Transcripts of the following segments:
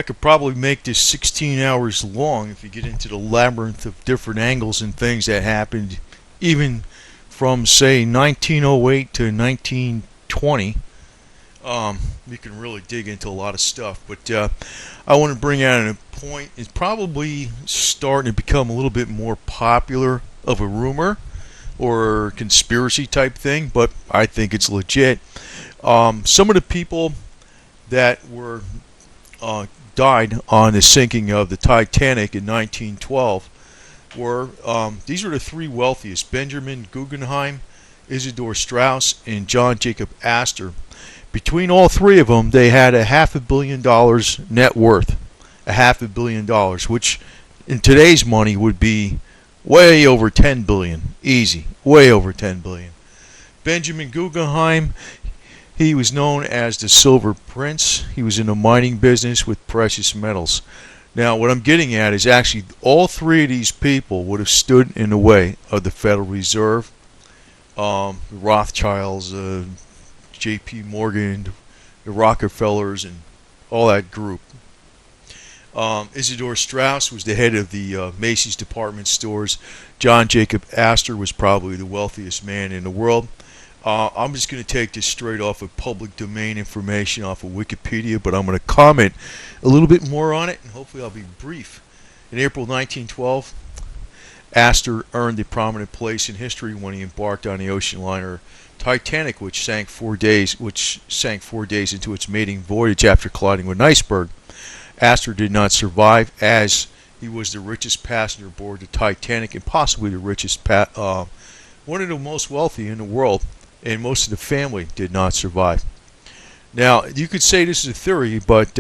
I could probably make this 16 hours long if you get into the labyrinth of different angles and things that happened even from, say, 1908 to 1920. You can really dig into a lot of stuff. But I want to bring out a point. It's probably starting to become a little bit more popular of a rumor or conspiracy type thing, but I think it's legit. Some of the people that were died on the sinking of the Titanic in 1912 were, these were the three wealthiest: Benjamin Guggenheim, Isidor Straus, and John Jacob Astor. Between all three of them, they had a $500 million net worth. $500 million, which in today's money would be way over $10 billion. Easy. Way over $10 billion. Benjamin Guggenheim, he was known as the Silver Prince. He was in the mining business with precious metals. Now, what I'm getting at is actually all three of these people would have stood in the way of the Federal Reserve, the Rothschilds, J.P. Morgan, the Rockefellers, and all that group. Isidor Straus was the head of the Macy's department stores. John Jacob Astor was probably the wealthiest man in the world. I'm just going to take this straight off of public domain information off of Wikipedia, but I'm going to comment a little bit more on it, and hopefully I'll be brief. In April 1912, Astor earned a prominent place in history when he embarked on the ocean liner Titanic, which sank 4 days into its maiden voyage after colliding with an iceberg. Astor did not survive, as he was the richest passenger aboard the Titanic and possibly the richest, one of the most wealthy in the world, and most of the family did not survive. Now, you could say this is a theory, but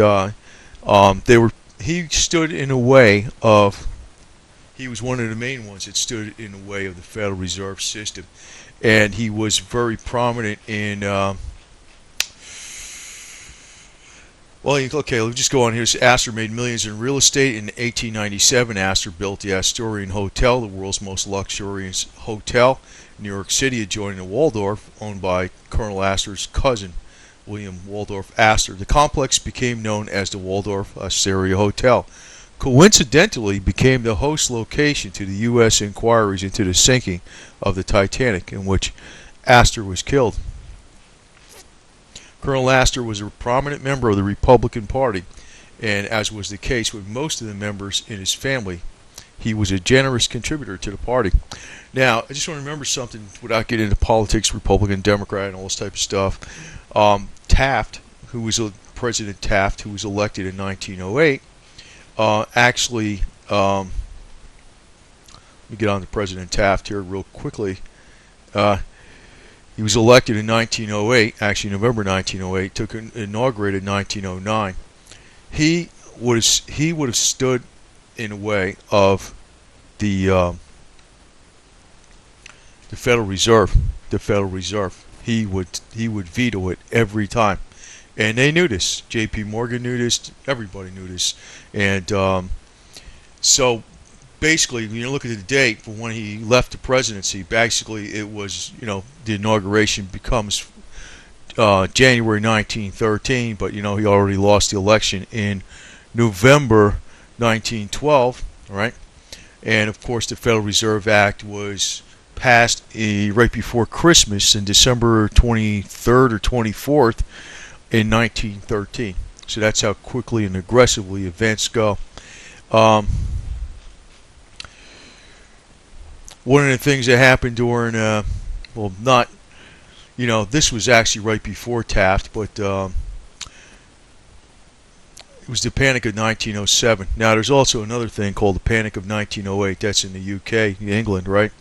he stood in the way of. He was one of the main ones that stood in the way of the Federal Reserve System, and he was very prominent in. Well, okay, let's just go on here. Astor made millions in real estate. In 1897, Astor built the Astorian Hotel, the world's most luxurious hotel in New York City, adjoining the Waldorf, owned by Colonel Astor's cousin, William Waldorf Astor. The complex became known as the Waldorf Astoria Hotel. Coincidentally, became the host location to the U.S. inquiries into the sinking of the Titanic, in which Astor was killed. Colonel Astor was a prominent member of the Republican Party, and as was the case with most of the members in his family, he was a generous contributor to the party. Now, I just want to remember something without getting into politics, Republican, Democrat, and all this type of stuff. Taft, President Taft, who was elected in 1908, actually, let me get on to President Taft here real quickly. He was elected in 1908, actually November 1908, inaugurated in 1909. He would have stood in the way of the Federal Reserve. The Federal Reserve. He would veto it every time, and they knew this. J.P. Morgan knew this. Everybody knew this, and so. Basically, when you look at the date for when he left the presidency, basically it was, the inauguration becomes January 1913, but, he already lost the election in November 1912, right? And, of course, the Federal Reserve Act was passed right before Christmas in December 23rd or 24th in 1913. So that's how quickly and aggressively events go. One of the things that happened during, this was actually right before Taft, but it was the Panic of 1907. Now, there's also another thing called the Panic of 1908. That's in the UK, England, right?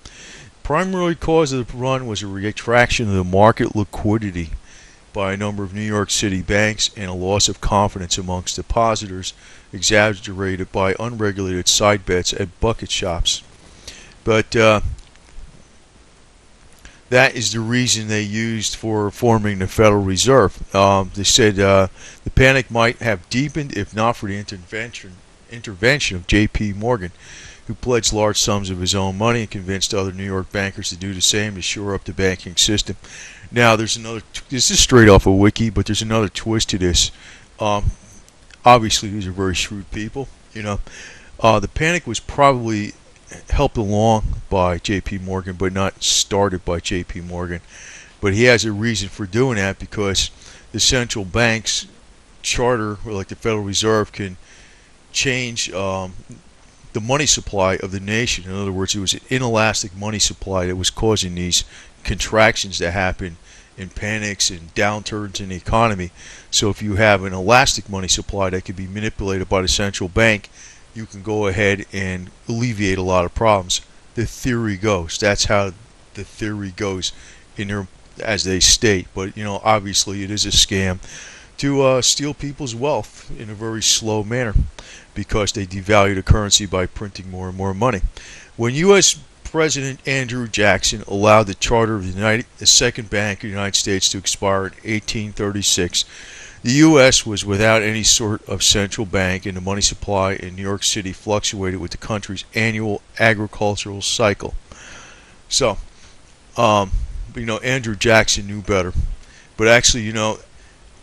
Primary cause of the run was a retraction of the market liquidity by a number of New York City banks and a loss of confidence amongst depositors, exaggerated by unregulated side bets at bucket shops. But that is the reason they used for forming the Federal Reserve. They said the panic might have deepened if not for the intervention of J.P. Morgan, who pledged large sums of his own money and convinced other New York bankers to do the same to shore up the banking system. Now, there's another. This is straight off of Wiki, but there's another twist to this. Obviously, these are very shrewd people. The panic was probably helped along by J.P. Morgan, but not started by J.P. Morgan. But he has a reason for doing that because the central bank's charter, or like the Federal Reserve, can change the money supply of the nation. In other words, it was an inelastic money supply that was causing these contractions that happen in panics and downturns in the economy. So if you have an elastic money supply that can be manipulated by the central bank, you can go ahead and alleviate a lot of problems. The theory goes. That's how the theory goes in their, as they state. But obviously it is a scam to steal people's wealth in a very slow manner because they devalue the currency by printing more and more money. When U.S. President Andrew Jackson allowed the charter of the Second Bank of the United States to expire in 1836, the U.S. was without any sort of central bank, and the money supply in New York City fluctuated with the country's annual agricultural cycle. So, Andrew Jackson knew better. But actually,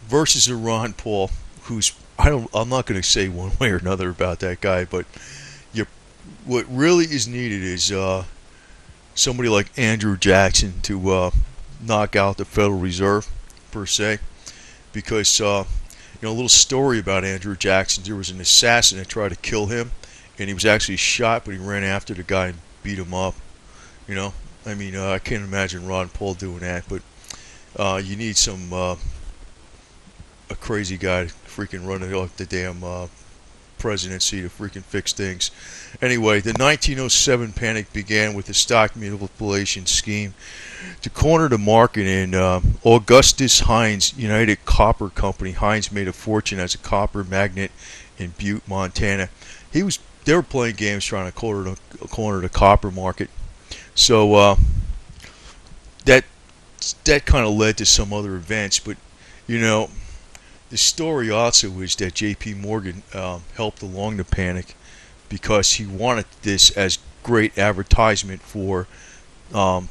versus a Ron Paul, who's I'm not going to say one way or another about that guy, but what really is needed is somebody like Andrew Jackson to knock out the Federal Reserve, per se. Because, a little story about Andrew Jackson, there was an assassin that tried to kill him, and he was actually shot, but he ran after the guy and beat him up. I can't imagine Ron Paul doing that, but you need a crazy guy to freaking run it off the damn presidency to freaking fix things. Anyway, the 1907 panic began with a stock manipulation scheme to corner the market in Augustus Hines United Copper Company. Hines made a fortune as a copper magnate in Butte, Montana. They were playing games trying to corner the copper market. So that kind of led to some other events, but the story also is that J.P. Morgan helped along the panic because he wanted this as great advertisement for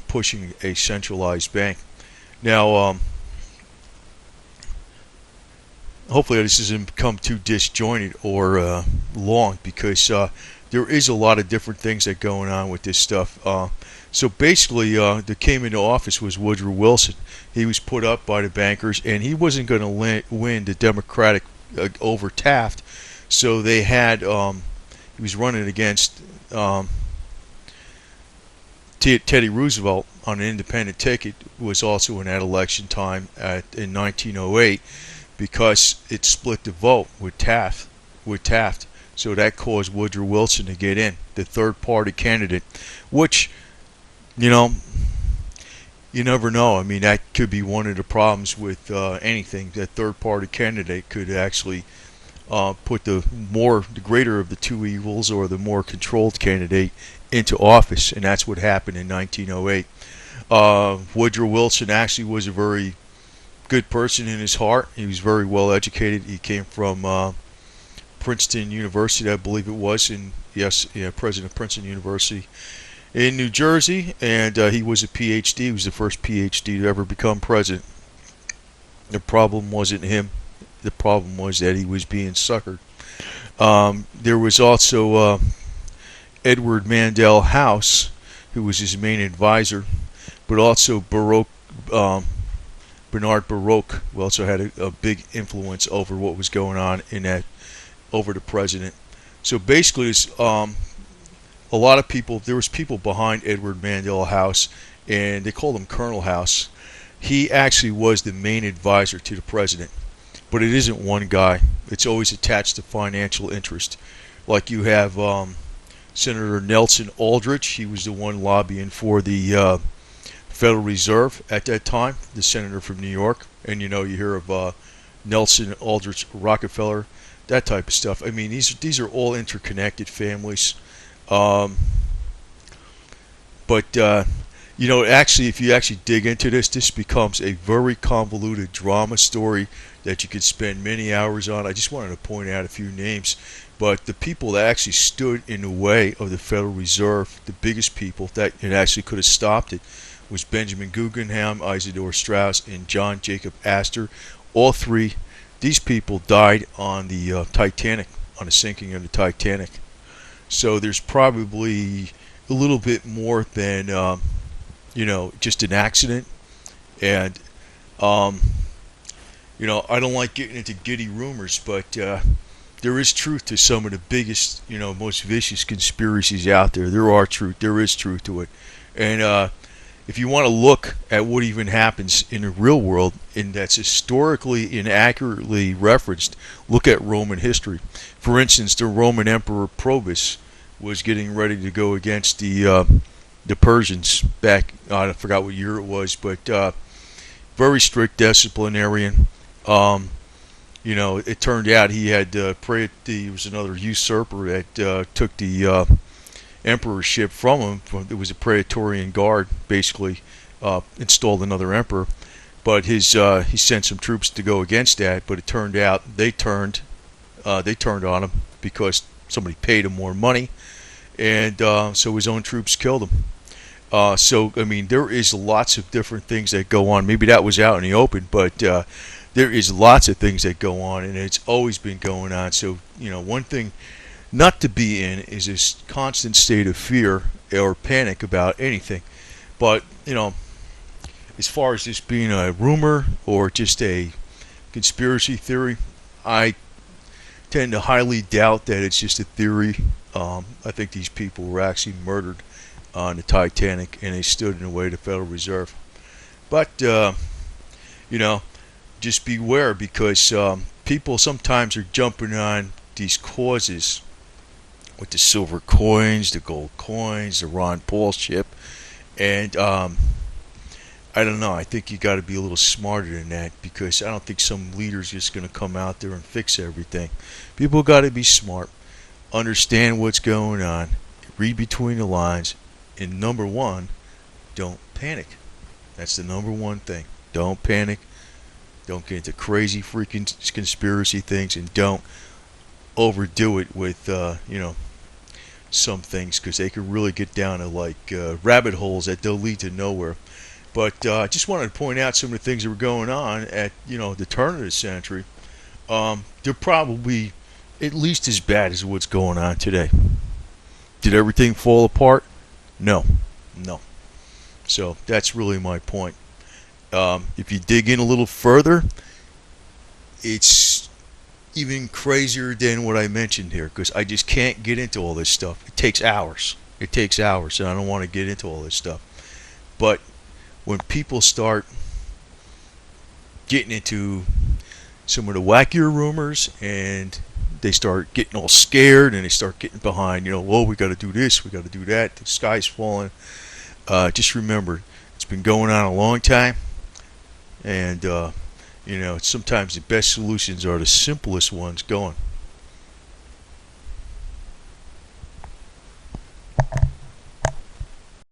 pushing a centralized bank. Now, hopefully this doesn't become too disjointed or long, because there is a lot of different things that going on with this stuff. So basically, that came into office was Woodrow Wilson. He was put up by the bankers, and he wasn't going to win the Democratic over Taft. So they had he was running against Teddy Roosevelt on an independent ticket. Was also in that election time in 1908, because it split the vote with Taft. So that caused Woodrow Wilson to get in, the third-party candidate, which, you never know. That could be one of the problems with anything. That third-party candidate could actually put the greater of the two evils, or the more controlled candidate, into office, and that's what happened in 1908. Woodrow Wilson actually was a very good person in his heart. He was very well educated. He came from Princeton University, I believe it was, president of Princeton University in New Jersey, and he was a PhD. He was the first PhD to ever become president. The problem wasn't him. The problem was that he was being suckered. There was also Edward Mandell House, who was his main advisor, but also Bernard Baruch, who also had a big influence over what was going on over the president. So basically, a lot of people, there was people behind Edward Mandell House, and they called him Colonel House. He actually was the main advisor to the president, but it isn't one guy. It's always attached to financial interest. Like you have Senator Nelson Aldrich. He was the one lobbying for the Federal Reserve at that time, the senator from New York. And you hear of Nelson Aldrich Rockefeller, that type of stuff. These are all interconnected families. Actually, if you actually dig into this becomes a very convoluted drama story that you could spend many hours on. I just wanted to point out a few names, but the people that actually stood in the way of the Federal Reserve, the biggest people that it actually could have stopped it, was Benjamin Guggenheim, Isidor Straus, and John Jacob Astor. All three These people died on the Titanic, on the sinking of the Titanic. So there's probably a little bit more than just an accident. And um, I don't like getting into giddy rumors, but there is truth to some of the biggest, most vicious conspiracies out there. There is truth to it. And if you want to look at what even happens in the real world, and that's historically and accurately referenced, look at Roman history. For instance, the Roman Emperor Probus was getting ready to go against the Persians back. I forgot what year it was, but very strict disciplinarian. It turned out he had prayed. He was another usurper that took the emperorship from him. It was a Praetorian Guard, basically installed another emperor. But he sent some troops to go against that. But it turned out they turned on him because somebody paid him more money, and so his own troops killed him. So I mean, there is lots of different things that go on. Maybe that was out in the open, but there is lots of things that go on, and it's always been going on. So one thing not to be in is this constant state of fear or panic about anything. But as far as this being a rumor or just a conspiracy theory, I tend to highly doubt that it's just a theory. I think these people were actually murdered on the Titanic, and they stood in the way of the Federal Reserve. But just beware, because people sometimes are jumping on these causes with the silver coins, the gold coins, the Ron Paul ship, and I don't know. I think you got to be a little smarter than that, because I don't think some leader's just going to come out there and fix everything. People got to be smart, understand what's going on, read between the lines, and number one, don't panic. That's the number one thing. Don't panic. Don't get into crazy freaking conspiracy things, and don't overdo it with some things, because they can really get down to like rabbit holes that don't lead to nowhere. But I just wanted to point out some of the things that were going on at the turn of the century. They're probably at least as bad as what's going on today. Did everything fall apart? No. So that's really my point. If you dig in a little further, it's even crazier than what I mentioned here, because I just can't get into all this stuff. It takes hours, and I don't want to get into all this stuff. But when people start getting into some of the wackier rumors, and they start getting all scared, and they start getting behind, we got to do this, we got to do that, the sky's falling, just remember, it's been going on a long time, and sometimes the best solutions are the simplest ones going.